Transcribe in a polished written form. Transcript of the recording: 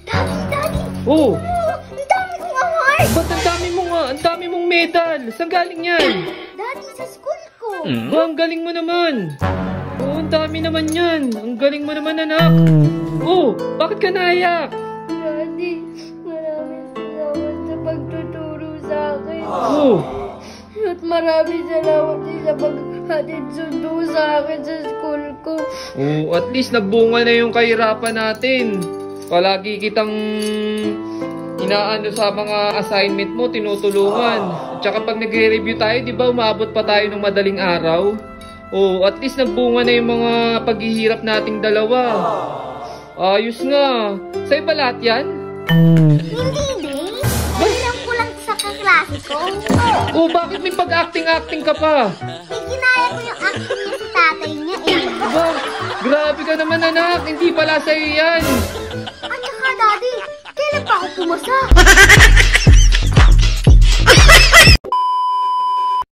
Daddy! Oh! Ang dami kong award! Ba't ang dami mong medal? Saan galing yan? Daddy, sa school ko! Oh, ang galing mo naman! Oh, ang dami naman yan! Ang galing mo naman, anak! Oh, bakit ka naiyak? Daddy, maraming salamat sa pagtuturo sa akin. Oh! At maraming salamat din sa paghatid sundo sa akin sa school ko. Oh, at least nagbunga na yung kahirapan natin. Palagi kitang inaano sa mga assignment mo, tinutulungan. At saka pag nagre-review tayo, di ba umabot pa tayo ng madaling araw? Oh, at least nagbunga na yung mga paghihirap nating dalawa. Ayos nga. Sa'yo ba lahat yan? Hindi. Bilang ko lang sa kaklase ko. Oh, bakit may pag-acting-acting ka pa? Ikinaya ko yung acting niya sa tatay niya eh. Ba, grabe ka naman, anak. Hindi pala sa'yo yan. At saka, Daddy, kailan pa ako pumasa?